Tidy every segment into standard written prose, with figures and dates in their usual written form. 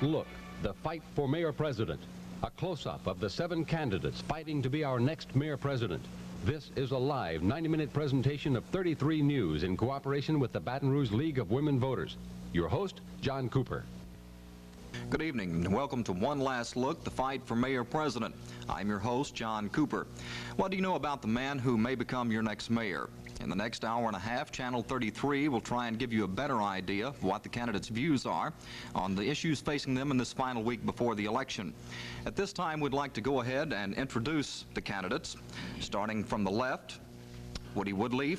Look, the fight for mayor president. A close-up of the 7 candidates fighting to be our next mayor president. This is a live 90-minute presentation of 33 News in cooperation with the Baton Rouge League of Women Voters. Your host, John Cooper. Good evening and welcome to One Last Look, the fight for mayor president. I'm your host, John Cooper. What do you know about the man who may become your next mayor? In the next hour and a half, Channel 33 will try and give you a better idea of what the candidates' views are on the issues facing them in this final week before the election. At this time, we'd like to go ahead and introduce the candidates. Starting from the left, Woody Woodleaf,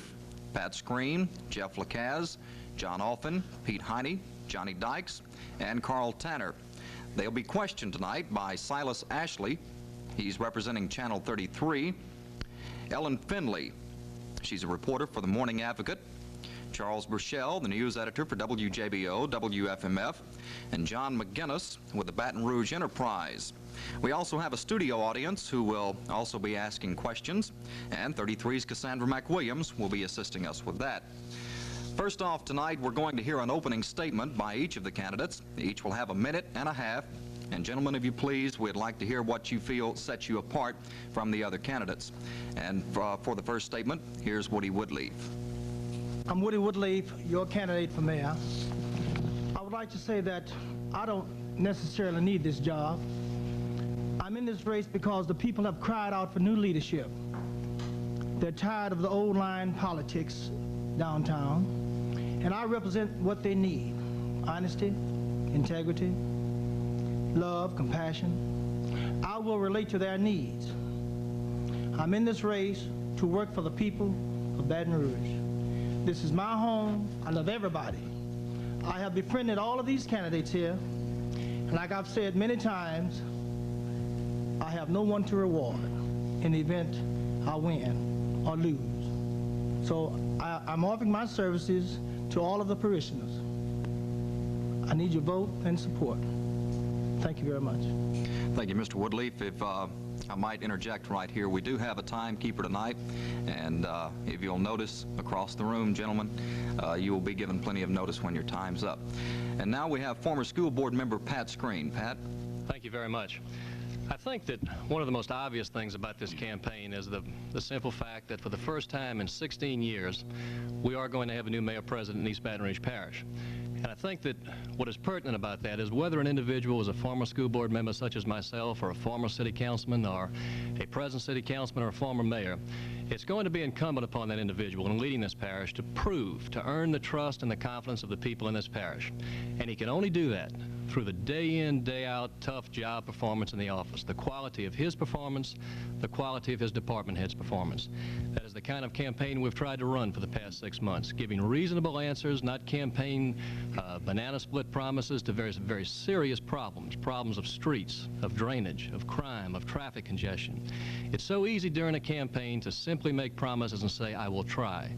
Pat Screen, Jeff Lacaz, John Alphin, Pete Heine, Johnny Dykes, and Carl Tanner. They'll be questioned tonight by Silas Ashley. He's representing Channel 33. Ellen Finley. She's a reporter for the Morning Advocate. Charles Burchell, the news editor for WJBO, WFMF, and John McGinnis with the Baton Rouge Enterprise. We also have a studio audience who will also be asking questions, and 33's Cassandra McWilliams will be assisting us with that. First off tonight, we're going to hear an opening statement by each of the candidates. Each will have a minute and a half. And gentlemen, if you please, we'd like to hear what you feel sets you apart from the other candidates. And for the first statement, here's Woody Woodleaf. I'm Woody Woodleaf, your candidate for mayor. I would like to say that I don't necessarily need this job. I'm in this race because the people have cried out for new leadership. They're tired of the old line politics downtown, and I represent what they need: honesty, integrity, love, compassion. I will relate to their needs. I'm in this race to work for the people of Baton Rouge. This is my home. I love everybody. I have befriended all of these candidates here, and like I've said many times, I have no one to reward in the event I win or lose. So I'm offering my services to all of the parishioners. I need your vote and support. Thank you very much. Thank you, Mr. Woodleaf. If I might interject right here, we do have a timekeeper tonight, and if you'll notice across the room, gentlemen, you will be given plenty of notice when your time's up. And now we have former school board member Pat Screen. Pat? Thank you very much. I think that one of the most obvious things about this campaign is the simple fact that for the first time in 16 years, we are going to have a new mayor president in East Baton Rouge Parish. And I think that what is pertinent about that is whether an individual is a former school board member such as myself, or a former city councilman, or a present city councilman, or a former mayor, it's going to be incumbent upon that individual in leading this parish to prove, to earn the trust and the confidence of the people in this parish. And he can only do that through the day-in, day-out, tough job performance in the office, the quality of his performance, the quality of his department head's performance. That is the kind of campaign we've tried to run for the past 6 months, giving reasonable answers, not campaign banana split promises to very serious problems of streets, of drainage, of crime, of traffic congestion. It's so easy during a campaign to simply make promises and say, I will try.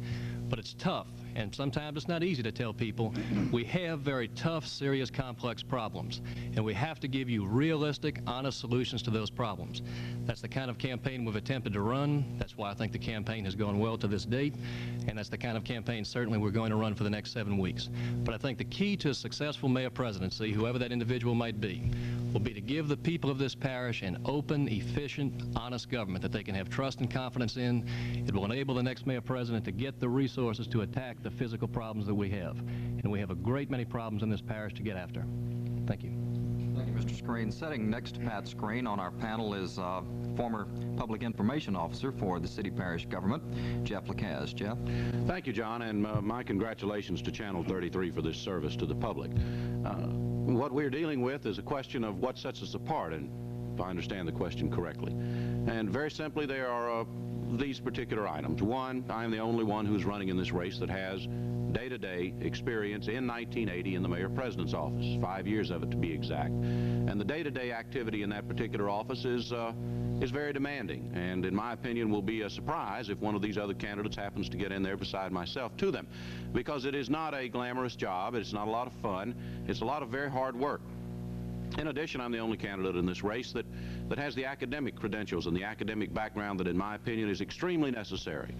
But it's tough, and sometimes it's not easy to tell people we have very tough, serious, complex problems, and we have to give you realistic, honest solutions to those problems. That's the kind of campaign we've attempted to run. That's why I think the campaign has gone well to this date, and that's the kind of campaign certainly we're going to run for the next 7 weeks. But I think the key to a successful mayor presidency, whoever that individual might be, will be to give the people of this parish an open, efficient, honest government that they can have trust and confidence in. It will enable the next mayor president to get the resources to attack the physical problems that we have. And we have a great many problems in this parish to get after. Thank you. Thank you, Mr. Screen. Sitting next to Pat Screen on our panel is former public information officer for the city parish government, Jeff Lacaz. Jeff? Thank you, John, and my congratulations to Channel 33 for this service to the public. What we're dealing with is a question of what sets us apart, and if I understand the question correctly. And very simply, there are these particular items. One, I am the only one who's running in this race that has day-to-day experience in 1980 in the mayor president's office, 5 years of it to be exact. And the day-to-day activity in that particular office is very demanding, and in my opinion will be a surprise if one of these other candidates happens to get in there beside myself to them, because it is not a glamorous job, it's not a lot of fun, it's a lot of very hard work. In addition, I'm the only candidate in this race that has the academic credentials and the academic background that, in my opinion, is extremely necessary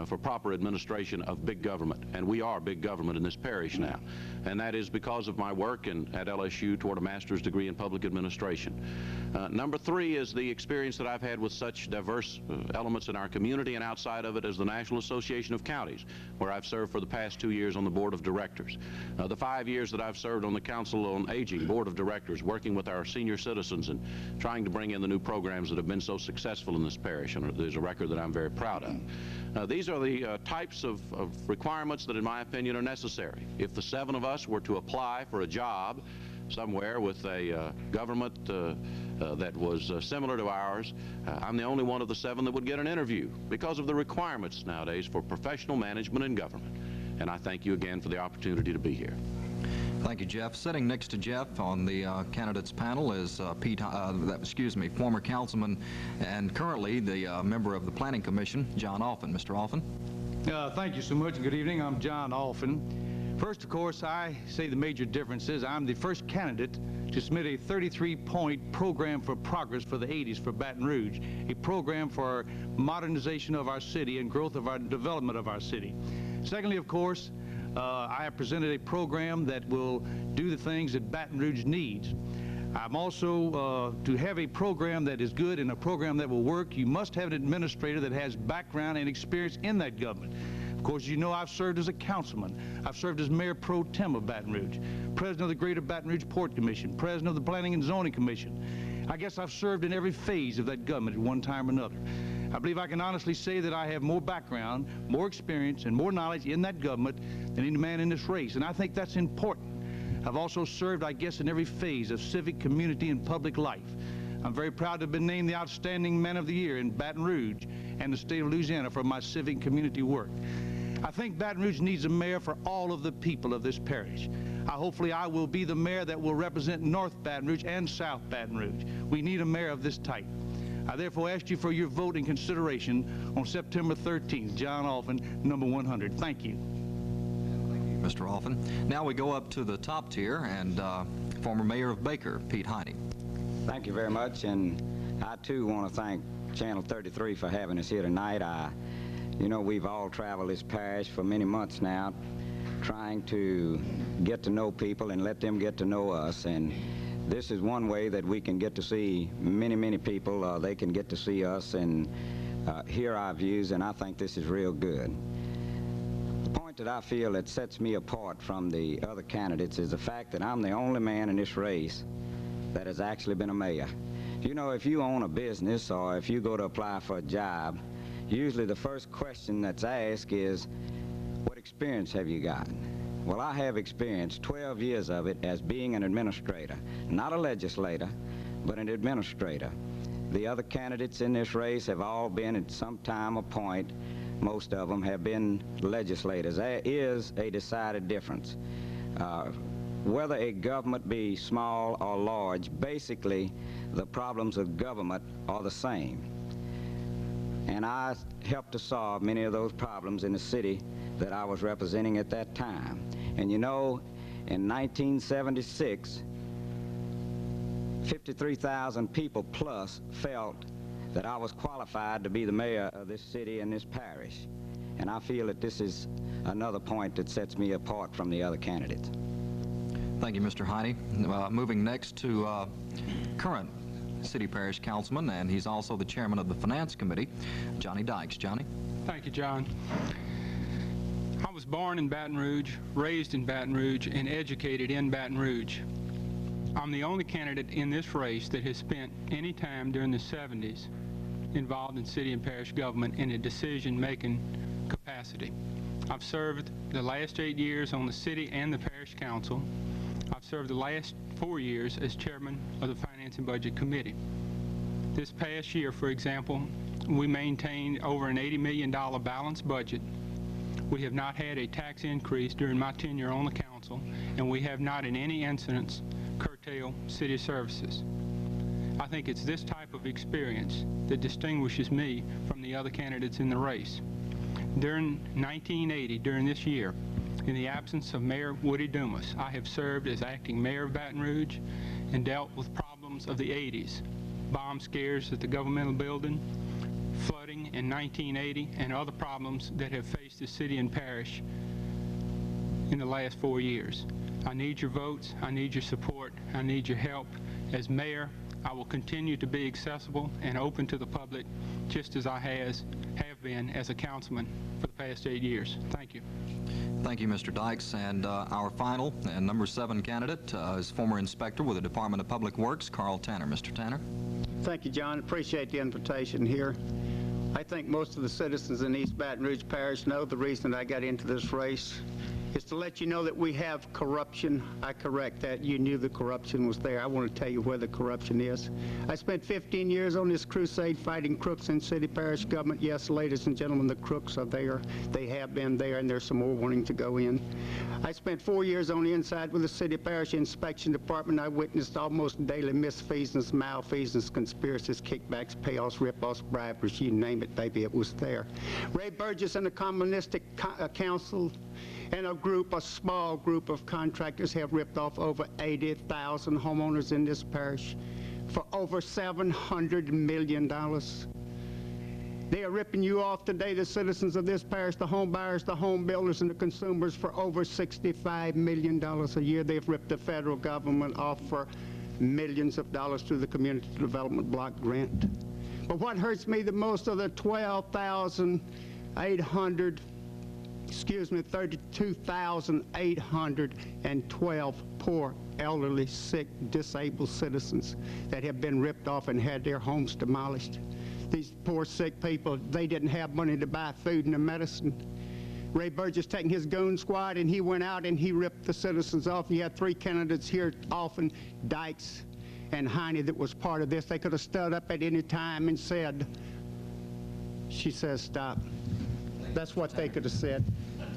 for proper administration of big government. And we are big government in this parish now. and that is because of my work at LSU toward a master's degree in public administration. Number 3 is the experience that I've had with such diverse elements in our community and outside of it as the National Association of Counties, where I've served for the past 2 years on the board of directors. The 5 years that I've served on the Council on Aging board of directors, working with our senior citizens and trying to bring in the new programs that have been so successful in this parish, and there's a record that I'm very proud of. These are the types of requirements that, in my opinion, are necessary. If the 7 of us were to apply for a job somewhere with a government that was similar to ours, I'm the only one of the 7 that would get an interview because of the requirements nowadays for professional management in government. And I thank you again for the opportunity to be here. Thank you, Jeff. Sitting next to Jeff on the candidates panel is former councilman and currently the member of the Planning Commission, John Alphen. Mr. Alphen. Thank you so much, and good evening. I'm John Alphen. First, of course, I say the major difference is I'm the first candidate to submit a 33-point program for progress for the 80s for Baton Rouge, a program for modernization of our city and growth of our development of our city. Secondly, of course, I have presented a program that will do the things that Baton Rouge needs. I'm also, to have a program that is good and a program that will work, you must have an administrator that has background and experience in that government. Of course, you know I've served as a councilman. I've served as Mayor Pro Tem of Baton Rouge, President of the Greater Baton Rouge Port Commission, President of the Planning and Zoning Commission. I guess I've served in every phase of that government at one time or another. I believe I can honestly say that I have more background, more experience, and more knowledge in that government than any man in this race, and I think that's important. I've also served, I guess, in every phase of civic, community, and public life. I'm very proud to have been named the Outstanding Man of the Year in Baton Rouge and the state of Louisiana for my civic and community work. I think Baton Rouge needs a mayor for all of the people of this parish. Hopefully I will be the mayor that will represent North Baton Rouge and South Baton Rouge. We need a mayor of this type. I therefore ask you for your vote and consideration on September 13th. John Alphen, number 100. Thank you. Thank you, Mr. Alphen. Now we go up to the top tier, and former Mayor of Baker, Pete Heine. Thank you very much, and I too want to thank Channel 33 for having us here tonight. You know, we've all traveled this parish for many months now, trying to get to know people and let them get to know us, and this is one way that we can get to see many people. They can get to see us and hear our views, and I think this is real good. The point that I feel that sets me apart from the other candidates is the fact that I'm the only man in this race that has actually been a mayor. You know, if you own a business or if you go to apply for a job, usually the first question that's asked is, what experience have you got? Well, I have experience, 12 years of it, as being an administrator. Not a legislator, but an administrator. The other candidates in this race have all been at some time or point. Most of them have been legislators. There is a decided difference. Whether a government be small or large, basically the problems of government are the same. And I helped to solve many of those problems in the city that I was representing at that time. And you know, in 1976, 53,000 people plus felt that I was qualified to be the mayor of this city and this parish. And I feel that this is another point that sets me apart from the other candidates. Thank you, Mr. Heine. Moving next to current City Parish Councilman, and he's also the chairman of the Finance Committee, Johnny Dykes. Johnny? Thank you, John. I was born in Baton Rouge, raised in Baton Rouge, and educated in Baton Rouge. I'm the only candidate in this race that has spent any time during the 70s involved in city and parish government in a decision-making capacity. I've served the last 8 years on the city and the parish council. I've served the last 4 years as chairman of the Finance and Budget Committee. This past year, for example, we maintained over an $80 million balanced budget. We have not had a tax increase during my tenure on the council, and we have not in any instance curtailed city services. I think it's this type of experience that distinguishes me from the other candidates in the race. During 1980, during this year, in the absence of Mayor Woody Dumas, I have served as acting mayor of Baton Rouge and dealt with problems of the 80s, bomb scares at the governmental building, flooding in 1980, and other problems that have faced the city and parish in the last 4 years. I need your votes. I need your support. I need your help. As mayor, I will continue to be accessible and open to the public, just as I have been as a councilman for the past 8 years. Thank you. Thank you, Mr. Dykes. And our final and number 7 candidate is former inspector with the Department of Public Works, Carl Tanner. Mr. Tanner. Thank you, John. Appreciate the invitation here. I think most of the citizens in East Baton Rouge Parish know the reason that I got into this race is to let you know that we have corruption. I correct that. You knew the corruption was there. I want to tell you where the corruption is. I spent 15 years on this crusade fighting crooks in city parish government. Yes, ladies and gentlemen, the crooks are there. They have been there, and there's some more wanting to go in. I spent 4 years on the inside with the city parish inspection department. I witnessed almost daily misfeasance, malfeasance, conspiracies, kickbacks, payoffs, rip-offs, briberies, you name it, baby, it was there. Ray Burgess and the communistic council and a small group of contractors have ripped off over 80,000 homeowners in this parish for over $700 million. They are ripping you off today, the citizens of this parish, the home buyers, the home builders, and the consumers for over $65 million a year. They've ripped the federal government off for millions of dollars through the Community Development Block Grant. But what hurts me the most are the 32,812 poor, elderly, sick, disabled citizens that have been ripped off and had their homes demolished. These poor, sick people, they didn't have money to buy food and medicine. Ray Burgess taking his goon squad, and he went out and he ripped the citizens off. You had 3 candidates here, Alphen, Dykes, and Heine, that was part of this. They could have stood up at any time and said, she says, stop. That's what they could have said.